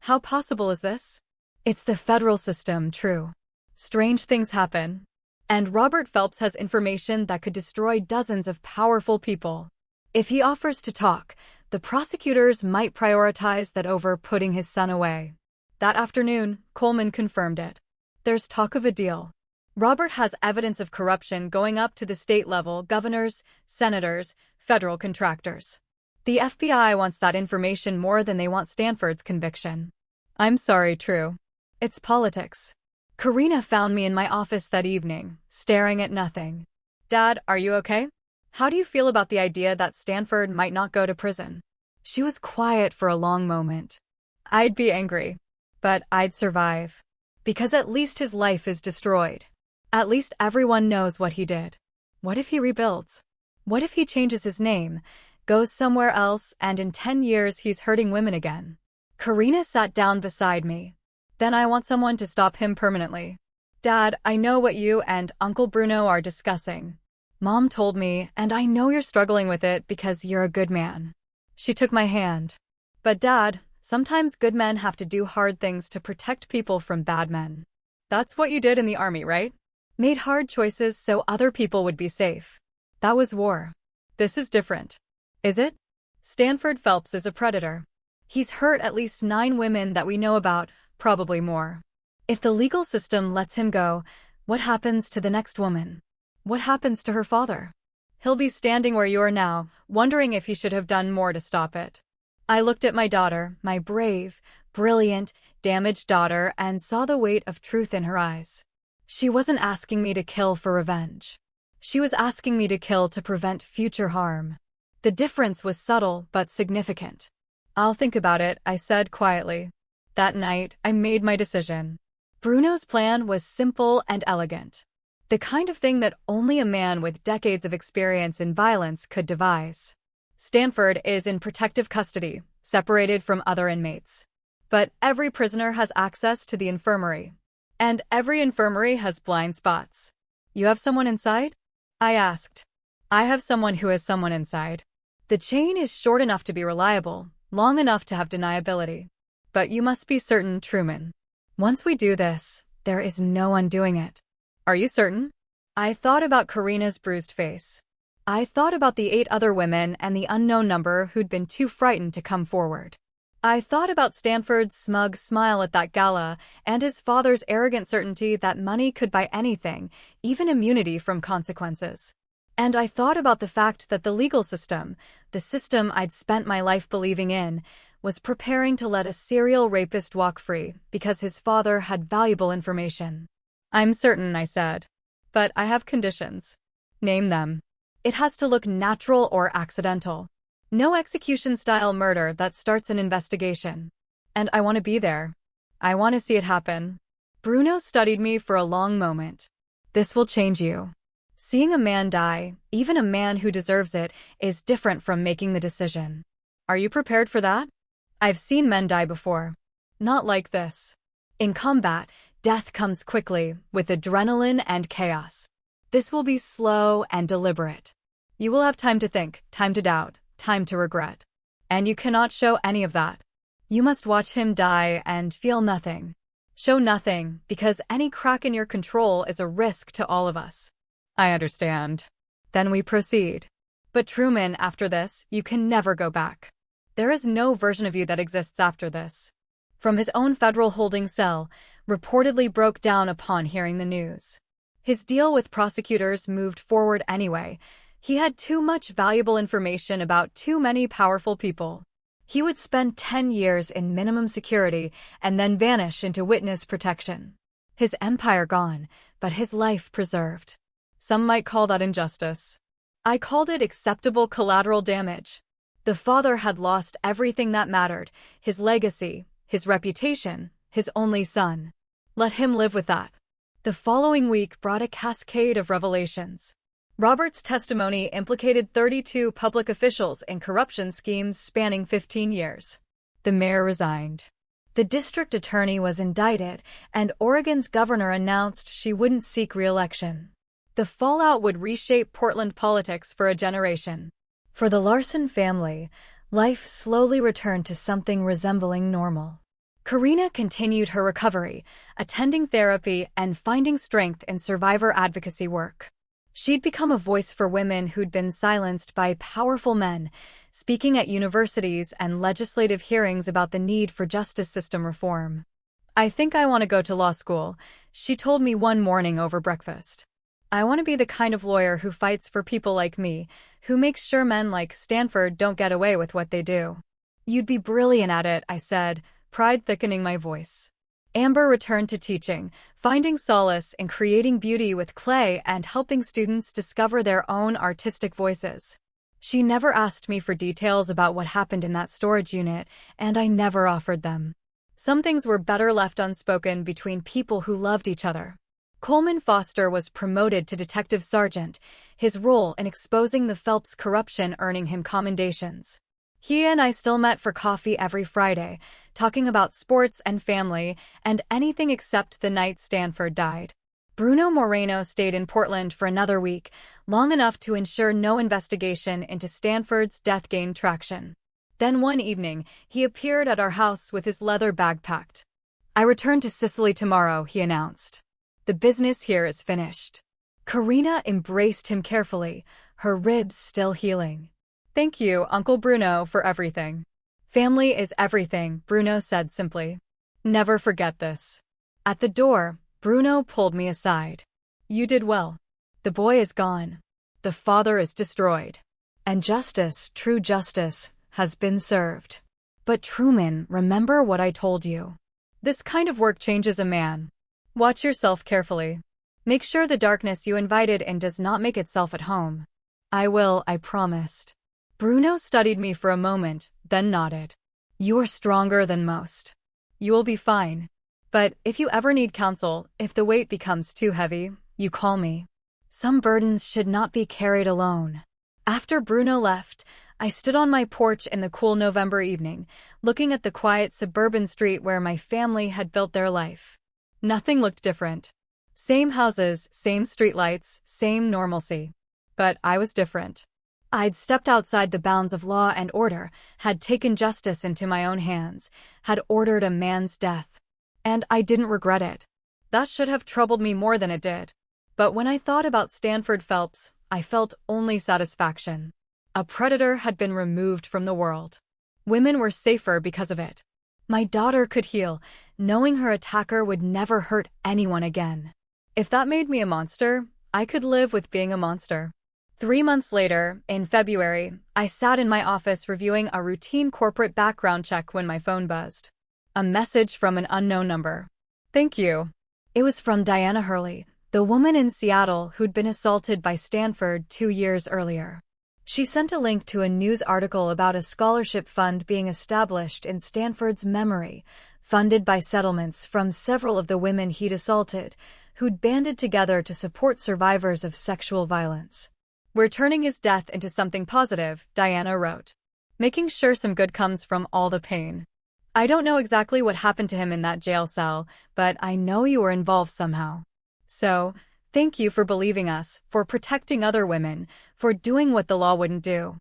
How possible is this? It's the federal system, true. Strange things happen. And Robert Phelps has information that could destroy dozens of powerful people. If he offers to talk, the prosecutors might prioritize that over putting his son away. That afternoon, Coleman confirmed it. There's talk of a deal. Robert has evidence of corruption going up to the state level, governors, senators, federal contractors. The FBI wants that information more than they want Stanford's conviction. I'm sorry, True. It's politics. Karina found me in my office that evening, staring at nothing. Dad, are you okay? How do you feel about the idea that Stanford might not go to prison? She was quiet for a long moment. I'd be angry, but I'd survive. Because at least his life is destroyed. At least everyone knows what he did. What if he rebuilds? What if he changes his name, goes somewhere else, and in 10 years he's hurting women again? Karina sat down beside me. Then I want someone to stop him permanently. Dad, I know what you and Uncle Bruno are discussing. Mom told me, and I know you're struggling with it because you're a good man. She took my hand. But Dad, sometimes good men have to do hard things to protect people from bad men. That's what you did in the army, right? Made hard choices so other people would be safe. That was war. This is different. Is it? Stanford Phelps is a predator. He's hurt at least 9 women that we know about, probably more. If the legal system lets him go, what happens to the next woman? What happens to her father? He'll be standing where you are now, wondering if he should have done more to stop it. I looked at my daughter, my brave, brilliant, damaged daughter, and saw the weight of truth in her eyes. She wasn't asking me to kill for revenge. She was asking me to kill to prevent future harm. The difference was subtle but significant. I'll think about it, I said quietly. That night, I made my decision. Bruno's plan was simple and elegant. The kind of thing that only a man with decades of experience in violence could devise. Stanford is in protective custody, separated from other inmates. But every prisoner has access to the infirmary. And every infirmary has blind spots. You have someone inside? I asked. I have someone who has someone inside. The chain is short enough to be reliable, long enough to have deniability. But you must be certain, Truman. Once we do this, there is no undoing it. Are you certain? I thought about Karina's bruised face. I thought about the 8 other women and the unknown number who'd been too frightened to come forward. I thought about Stanford's smug smile at that gala and his father's arrogant certainty that money could buy anything, even immunity from consequences. And I thought about the fact that the legal system, the system I'd spent my life believing in, was preparing to let a serial rapist walk free because his father had valuable information. I'm certain, I said. But I have conditions. Name them. It has to look natural or accidental. No execution-style murder that starts an investigation. And I want to be there. I want to see it happen. Bruno studied me for a long moment. This will change you. Seeing a man die, even a man who deserves it, is different from making the decision. Are you prepared for that? I've seen men die before. Not like this. In combat, death comes quickly, with adrenaline and chaos. This will be slow and deliberate. You will have time to think, time to doubt, time to regret. And you cannot show any of that. You must watch him die and feel nothing. Show nothing, because any crack in your control is a risk to all of us. I understand. Then we proceed. But Truman, after this, you can never go back. There is no version of you that exists after this. From his own federal holding cell, reportedly broke down upon hearing the news. His deal with prosecutors moved forward anyway. He had too much valuable information about too many powerful people. He would spend 10 years in minimum security and then vanish into witness protection. His empire gone, but his life preserved. Some might call that injustice. I called it acceptable collateral damage. The father had lost everything that mattered, his legacy, his reputation, his only son. Let him live with that. The following week brought a cascade of revelations. Robert's testimony implicated 32 public officials in corruption schemes spanning 15 years. The mayor resigned. The district attorney was indicted, and Oregon's governor announced she wouldn't seek re-election. The fallout would reshape Portland politics for a generation. For the Larson family, life slowly returned to something resembling normal. Karina continued her recovery, attending therapy and finding strength in survivor advocacy work. She'd become a voice for women who'd been silenced by powerful men, speaking at universities and legislative hearings about the need for justice system reform. I think I want to go to law school, she told me one morning over breakfast. I want to be the kind of lawyer who fights for people like me, who makes sure men like Stanford don't get away with what they do. You'd be brilliant at it, I said, pride thickening my voice. Amber returned to teaching, finding solace in creating beauty with clay and helping students discover their own artistic voices. She never asked me for details about what happened in that storage unit, and I never offered them. Some things were better left unspoken between people who loved each other. Coleman Foster was promoted to detective sergeant, his role in exposing the Phelps corruption earning him commendations. He and I still met for coffee every Friday, talking about sports and family, and anything except the night Stanford died. Bruno Moreno stayed in Portland for another week, long enough to ensure no investigation into Stanford's death gained traction. Then one evening, he appeared at our house with his leather bag packed. I return to Sicily tomorrow, he announced. The business here is finished. Karina embraced him carefully, her ribs still healing. Thank you, Uncle Bruno, for everything. Family is everything, Bruno said simply. Never forget this. At the door, Bruno pulled me aside. You did well. The boy is gone. The father is destroyed. And justice, true justice, has been served. But Truman, remember what I told you. This kind of work changes a man. Watch yourself carefully. Make sure the darkness you invited in does not make itself at home. I will, I promised. Bruno studied me for a moment, then nodded. You are stronger than most. You will be fine. But if you ever need counsel, if the weight becomes too heavy, you call me. Some burdens should not be carried alone. After Bruno left, I stood on my porch in the cool November evening, looking at the quiet suburban street where my family had built their life. Nothing looked different. Same houses, same streetlights, same normalcy. But I was different. I'd stepped outside the bounds of law and order, had taken justice into my own hands, had ordered a man's death. And I didn't regret it. That should have troubled me more than it did. But when I thought about Stanford Phelps, I felt only satisfaction. A predator had been removed from the world. Women were safer because of it. My daughter could heal, knowing her attacker would never hurt anyone again. If that made me a monster, I could live with being a monster. 3 months later, in February, I sat in my office reviewing a routine corporate background check when my phone buzzed. A message from an unknown number. Thank you. It was from Diana Hurley, the woman in Seattle who'd been assaulted by Stanford 2 years earlier. She sent a link to a news article about a scholarship fund being established in Stanford's memory, funded by settlements from several of the women he'd assaulted, who'd banded together to support survivors of sexual violence. We're turning his death into something positive, Diana wrote. Making sure some good comes from all the pain. I don't know exactly what happened to him in that jail cell, but I know you were involved somehow. So, thank you for believing us, for protecting other women, for doing what the law wouldn't do.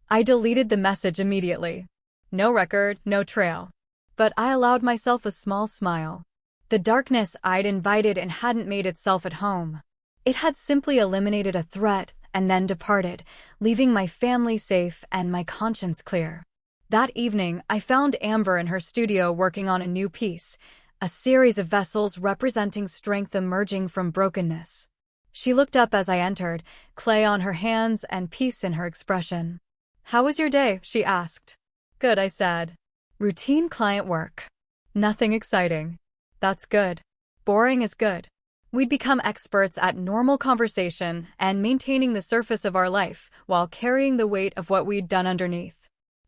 I deleted the message immediately. No record, no trail. But I allowed myself a small smile. The darkness I'd invited and hadn't made itself at home. It had simply eliminated a threat and then departed, leaving my family safe and my conscience clear. That evening, I found Amber in her studio working on a new piece, a series of vessels representing strength emerging from brokenness. She looked up as I entered, clay on her hands and peace in her expression. How was your day? She asked. Good, I said. Routine client work. Nothing exciting. That's good. Boring is good. We'd become experts at normal conversation and maintaining the surface of our life while carrying the weight of what we'd done underneath.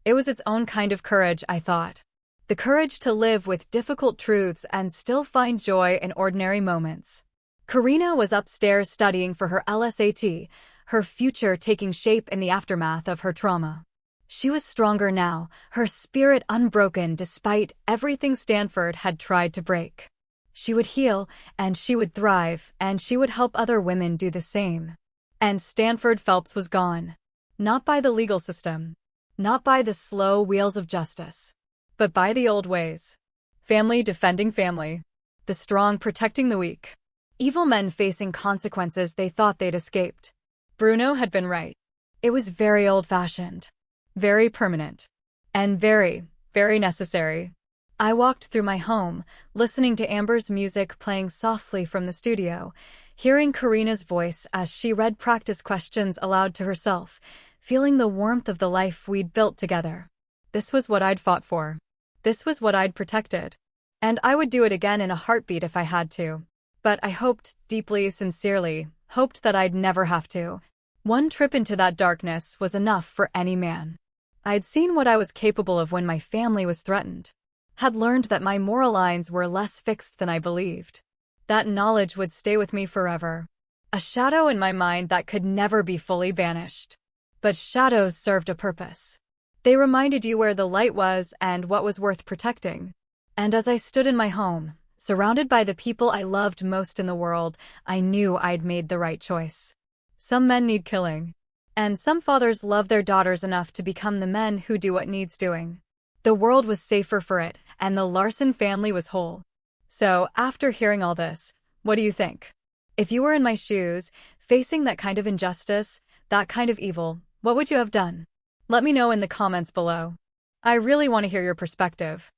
It was its own kind of courage, I thought. The courage to live with difficult truths and still find joy in ordinary moments. Karina was upstairs studying for her LSAT, her future taking shape in the aftermath of her trauma. She was stronger now, her spirit unbroken despite everything Stanford had tried to break. She would heal, and she would thrive, and she would help other women do the same. And Stanford Phelps was gone. Not by the legal system. Not by the slow wheels of justice. But by the old ways. Family defending family. The strong protecting the weak. Evil men facing consequences they thought they'd escaped. Bruno had been right. It was very old-fashioned. Very permanent. And very, very necessary. I walked through my home, listening to Amber's music playing softly from the studio, hearing Karina's voice as she read practice questions aloud to herself, feeling the warmth of the life we'd built together. This was what I'd fought for. This was what I'd protected. And I would do it again in a heartbeat if I had to. But I hoped, deeply, sincerely, hoped that I'd never have to. One trip into that darkness was enough for any man. I'd seen what I was capable of when my family was threatened. Had learned that my moral lines were less fixed than I believed. That knowledge would stay with me forever. A shadow in my mind that could never be fully banished. But shadows served a purpose. They reminded you where the light was and what was worth protecting. And as I stood in my home, surrounded by the people I loved most in the world, I knew I'd made the right choice. Some men need killing. And some fathers love their daughters enough to become the men who do what needs doing. The world was safer for it, and the Larson family was whole. So, after hearing all this, what do you think? If you were in my shoes, facing that kind of injustice, that kind of evil, what would you have done? Let me know in the comments below. I really want to hear your perspective.